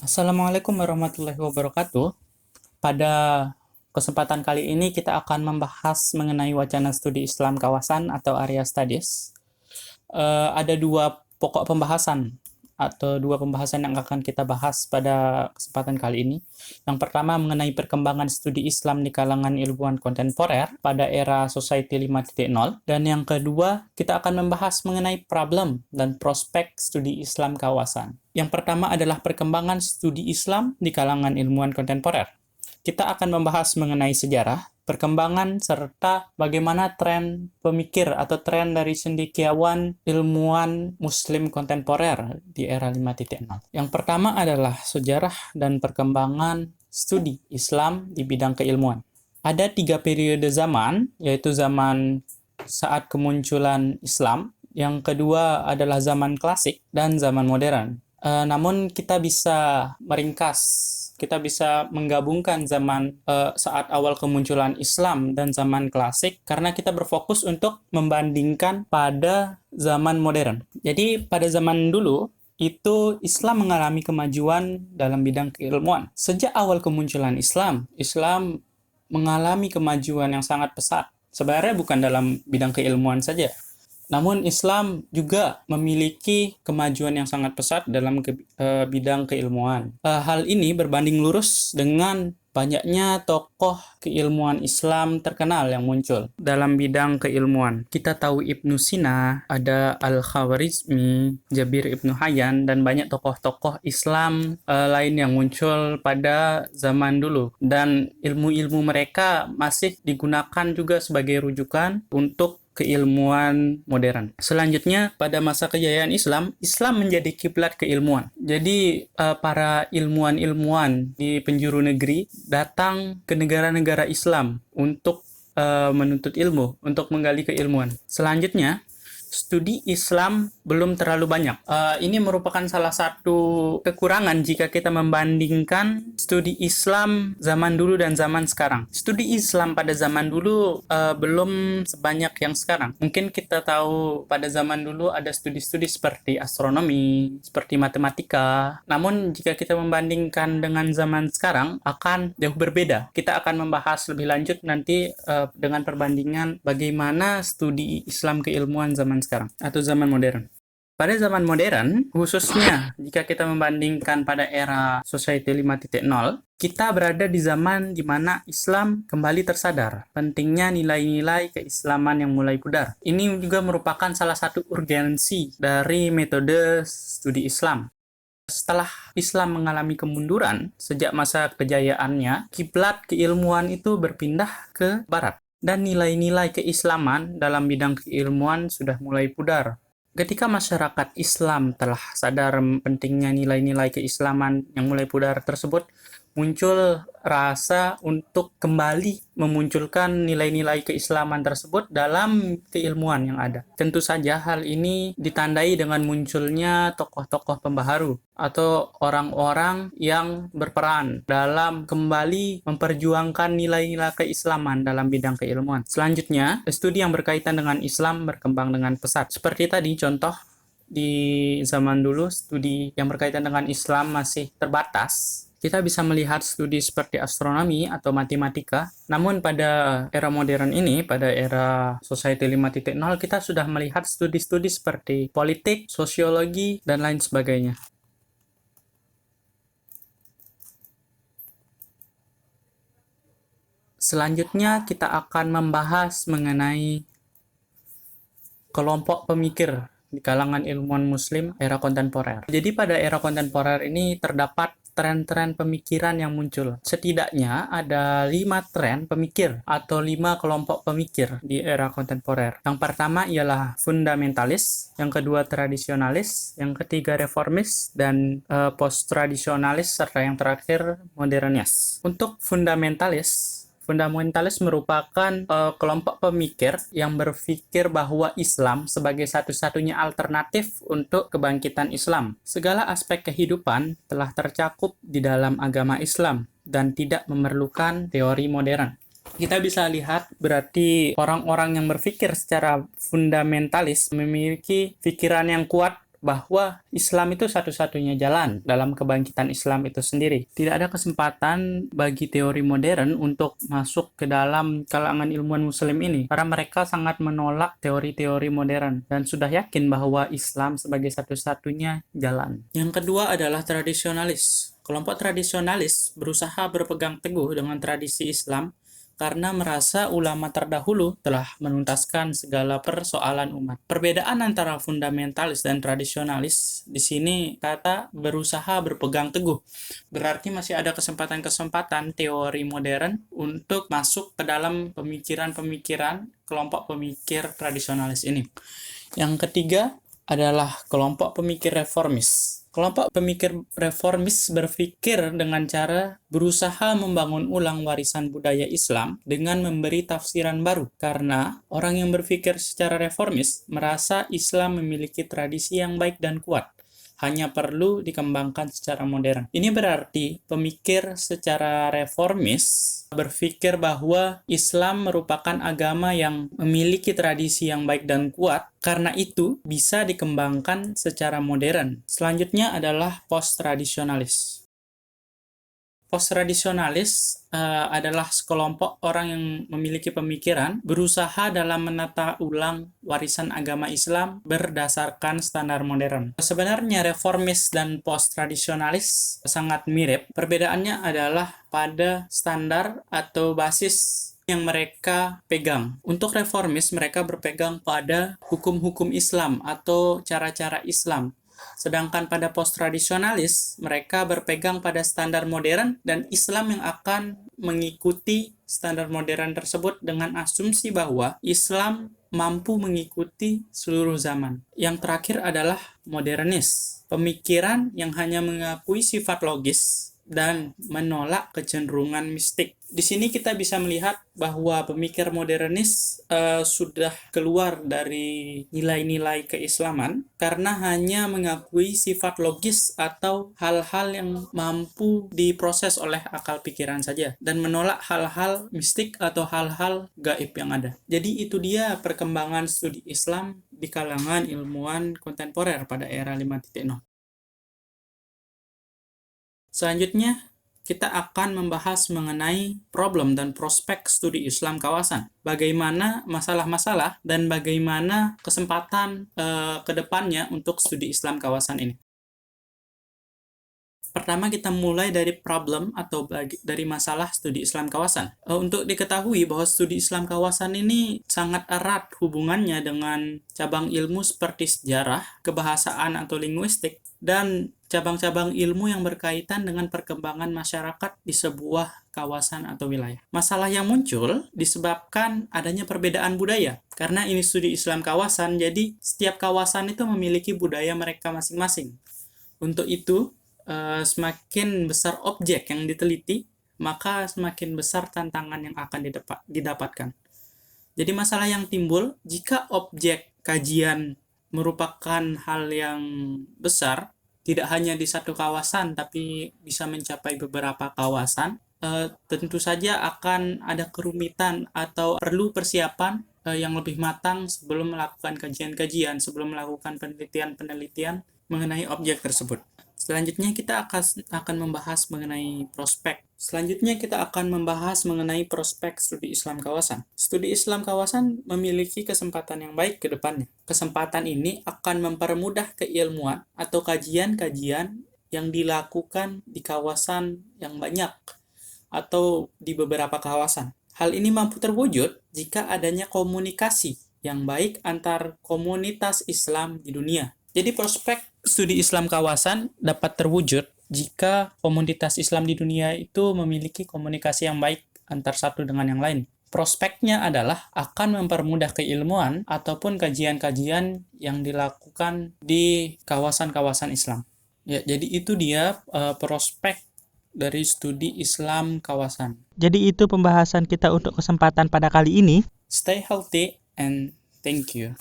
Assalamualaikum warahmatullahi wabarakatuh. Pada kesempatan kali ini kita akan membahas mengenai wacana studi Islam kawasan atau area studies. Ada dua pokok pembahasan atau dua pembahasan yang akan kita bahas pada kesempatan kali ini. Yang pertama mengenai perkembangan studi Islam di kalangan ilmuwan kontemporer pada era Society 5.0, dan yang kedua kita akan membahas mengenai problem dan prospek studi Islam kawasan. Yang pertama adalah perkembangan studi Islam di kalangan ilmuwan kontemporer. Kita akan membahas mengenai sejarah, perkembangan, serta bagaimana tren pemikir atau tren dari cendekiawan ilmuwan muslim kontemporer di era 5.0. Yang pertama adalah sejarah dan perkembangan studi Islam di bidang keilmuan. Ada 3 periode zaman, yaitu zaman saat kemunculan Islam, yang kedua adalah zaman klasik, dan zaman modern. Namun kita bisa meringkas, kita bisa menggabungkan zaman saat awal kemunculan Islam dan zaman klasik karena kita berfokus untuk membandingkan pada zaman modern. Jadi pada zaman dulu itu Islam mengalami kemajuan dalam bidang keilmuan. Sejak awal kemunculan Islam, Islam mengalami kemajuan yang sangat pesat. Sebenarnya bukan dalam bidang keilmuan saja, namun Islam juga memiliki kemajuan yang sangat pesat dalam bidang keilmuan. Hal ini berbanding lurus dengan banyaknya tokoh keilmuan Islam terkenal yang muncul dalam bidang keilmuan. Kita tahu Ibnu Sina, ada Al-Khawarizmi, Jabir Ibnu Hayyan, dan banyak tokoh-tokoh Islam lain yang muncul pada zaman dulu. Dan ilmu-ilmu mereka masih digunakan juga sebagai rujukan untuk keilmuan modern. Selanjutnya, pada masa kejayaan Islam, Islam menjadi kiblat keilmuan. Jadi, para ilmuwan-ilmuwan di penjuru negeri datang ke negara-negara Islam untuk menuntut ilmu, untuk menggali keilmuan. Selanjutnya, studi Islam belum terlalu banyak. Ini merupakan salah satu kekurangan jika kita membandingkan studi Islam zaman dulu dan zaman sekarang. Studi Islam pada zaman dulu belum sebanyak yang sekarang. Mungkin kita tahu pada zaman dulu ada studi-studi seperti astronomi, seperti matematika. Namun jika kita membandingkan dengan zaman sekarang akan jauh berbeda. Kita akan membahas lebih lanjut nanti dengan perbandingan bagaimana studi Islam keilmuan zaman sekarang atau zaman modern. Pada zaman modern, khususnya jika kita membandingkan pada era Society 5.0, kita berada di zaman di mana Islam kembali tersadar pentingnya nilai-nilai keislaman yang mulai pudar. Ini juga merupakan salah satu urgensi dari metode studi Islam. Setelah Islam mengalami kemunduran sejak masa kejayaannya, kiblat keilmuan itu berpindah ke barat. Dan nilai-nilai keislaman dalam bidang keilmuan sudah mulai pudar. Ketika masyarakat Islam telah sadar pentingnya nilai-nilai keislaman yang mulai pudar tersebut, muncul rasa untuk kembali memunculkan nilai-nilai keislaman tersebut dalam keilmuan yang ada. Tentu saja hal ini ditandai dengan munculnya tokoh-tokoh pembaharu atau orang-orang yang berperan dalam kembali memperjuangkan nilai-nilai keislaman dalam bidang keilmuan. Selanjutnya, studi yang berkaitan dengan Islam berkembang dengan pesat. Seperti tadi contoh, di zaman dulu studi yang berkaitan dengan Islam masih terbatas. Kita bisa melihat studi seperti astronomi atau matematika. Namun pada era modern ini, pada era Society 5.0, kita sudah melihat studi-studi seperti politik, sosiologi, dan lain sebagainya. Selanjutnya kita akan membahas mengenai kelompok pemikir di kalangan ilmuwan muslim era kontemporer. Jadi pada era kontemporer ini terdapat tren-tren pemikiran yang muncul. Setidaknya ada 5 tren pemikir atau 5 kelompok pemikir di era kontemporer. Yang pertama ialah fundamentalis, yang kedua tradisionalis, yang ketiga reformis, dan post-tradisionalis, serta yang terakhir modernis. Untuk fundamentalis merupakan kelompok pemikir yang berpikir bahwa Islam sebagai satu-satunya alternatif untuk kebangkitan Islam. Segala aspek kehidupan telah tercakup di dalam agama Islam dan tidak memerlukan teori modern. Kita bisa lihat berarti orang-orang yang berpikir secara fundamentalis memiliki pikiran yang kuat bahwa Islam itu satu-satunya jalan dalam kebangkitan Islam itu sendiri. Tidak ada kesempatan bagi teori modern untuk masuk ke dalam kalangan ilmuwan Muslim ini, karena mereka sangat menolak teori-teori modern dan sudah yakin bahwa Islam sebagai satu-satunya jalan. Yang kedua adalah tradisionalis. Kelompok tradisionalis berusaha berpegang teguh dengan tradisi Islam karena merasa ulama terdahulu telah menuntaskan segala persoalan umat. Perbedaan antara fundamentalis dan tradisionalis di sini kata berusaha berpegang teguh. Berarti masih ada kesempatan-kesempatan teori modern untuk masuk ke dalam pemikiran-pemikiran kelompok pemikir tradisionalis ini. Yang ketiga adalah kelompok pemikir reformis. Kelompok pemikir reformis berpikir dengan cara berusaha membangun ulang warisan budaya Islam dengan memberi tafsiran baru. Karena orang yang berpikir secara reformis merasa Islam memiliki tradisi yang baik dan kuat, hanya perlu dikembangkan secara modern. Ini berarti pemikir secara reformis berpikir bahwa Islam merupakan agama yang memiliki tradisi yang baik dan kuat, karena itu bisa dikembangkan secara modern. Selanjutnya adalah post-tradisionalis. Post-tradisionalis adalah sekelompok orang yang memiliki pemikiran berusaha dalam menata ulang warisan agama Islam berdasarkan standar modern. Sebenarnya reformis dan post-tradisionalis sangat mirip. Perbedaannya adalah pada standar atau basis yang mereka pegang. Untuk reformis, mereka berpegang pada hukum-hukum Islam atau cara-cara Islam. Sedangkan pada post-tradisionalis, mereka berpegang pada standar modern dan Islam yang akan mengikuti standar modern tersebut dengan asumsi bahwa Islam mampu mengikuti seluruh zaman. Yang terakhir adalah modernis, pemikiran yang hanya mengakui sifat logis dan menolak kecenderungan mistik. Di sini kita bisa melihat bahwa pemikir modernis sudah keluar dari nilai-nilai keislaman karena hanya mengakui sifat logis atau hal-hal yang mampu diproses oleh akal pikiran saja dan menolak hal-hal mistik atau hal-hal gaib yang ada. Jadi itu dia perkembangan studi Islam di kalangan ilmuwan kontemporer pada era 5.0. Selanjutnya, kita akan membahas mengenai problem dan prospek studi Islam kawasan. Bagaimana masalah-masalah dan bagaimana kesempatan ke depannya untuk studi Islam kawasan ini. Pertama, kita mulai dari problem atau dari masalah studi Islam kawasan. Untuk diketahui bahwa studi Islam kawasan ini sangat erat hubungannya dengan cabang ilmu seperti sejarah, kebahasaan atau linguistik, dan cabang-cabang ilmu yang berkaitan dengan perkembangan masyarakat di sebuah kawasan atau wilayah. Masalah yang muncul disebabkan adanya perbedaan budaya. Karena ini studi Islam kawasan, jadi setiap kawasan itu memiliki budaya mereka masing-masing. Untuk itu, semakin besar objek yang diteliti, maka semakin besar tantangan yang akan didapatkan. Jadi masalah yang timbul jika objek kajian merupakan hal yang besar, tidak hanya di satu kawasan tapi bisa mencapai beberapa kawasan, tentu saja akan ada kerumitan atau perlu persiapan yang lebih matang sebelum melakukan kajian-kajian, sebelum melakukan penelitian-penelitian mengenai objek tersebut. Selanjutnya kita akan membahas mengenai prospek. Prospek studi Islam kawasan. Studi Islam kawasan memiliki kesempatan yang baik ke depannya. Kesempatan ini akan mempermudah keilmuan atau kajian-kajian yang dilakukan di kawasan yang banyak atau di beberapa kawasan. Hal ini mampu terwujud jika adanya komunikasi yang baik antar komunitas Islam di dunia. Jadi prospek studi Islam kawasan dapat terwujud jika komunitas Islam di dunia itu memiliki komunikasi yang baik antar satu dengan yang lain. Prospeknya adalah akan mempermudah keilmuan ataupun kajian-kajian yang dilakukan di kawasan-kawasan Islam. Ya, jadi itu dia prospek dari studi Islam kawasan. Jadi itu pembahasan kita untuk kesempatan pada kali ini. Stay healthy and thank you.